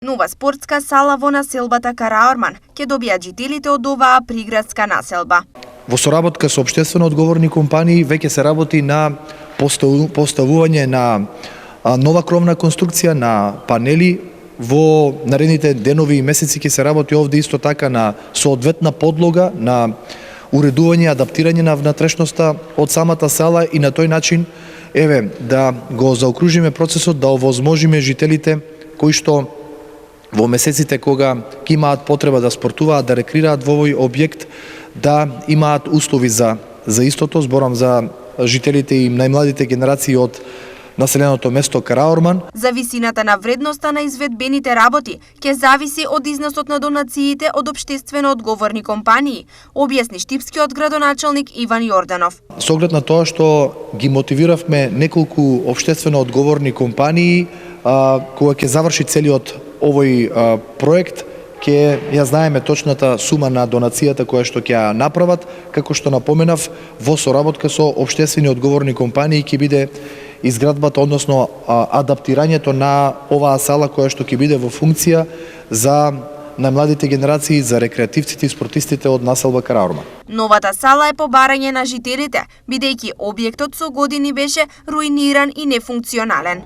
Нова спортска сала во населбата Караорман ќе добијат жителите од оваа приградска населба. Во соработка со општествено одговорни компании веќе се работи на поставување на нова кровна конструкција на панели. Во наредните денови и месеци ќе се работи овде исто така на соодветна подлога, на уредување, адаптирање на внатрешноста од самата сала и на тој начин да го заокружиме процесот, да овозможиме жителите кои што во месеците кога ќе имаат потреба да спортуваат, да рекреираат во овој објект, да имаат услови за истото. Зборам за жителите и најмладите генерации од населеното место Караорман. За висината на вредноста на изведбените работи ќе зависи од износот на донациите од општествено одговорни компании, објасни штипскиот градоначалник Иван Јорданов. Со оглед на тоа што ги мотивиравме неколку општествено одговорни компании, кога ќе заврши целиот овој проект, ќе ја знаеме точната сума на донацијата која што ќе ја направат, како што напоменав, во соработка со општествени одговорни компании ќе биде изградбата, односно адаптирањето на оваа сала која што ќе биде во функција за најмладите генерации, за рекреативците и спортистите од населба Караорман. Новата сала е по барање на жителите, бидејќи објектот со години беше руиниран и нефункционален.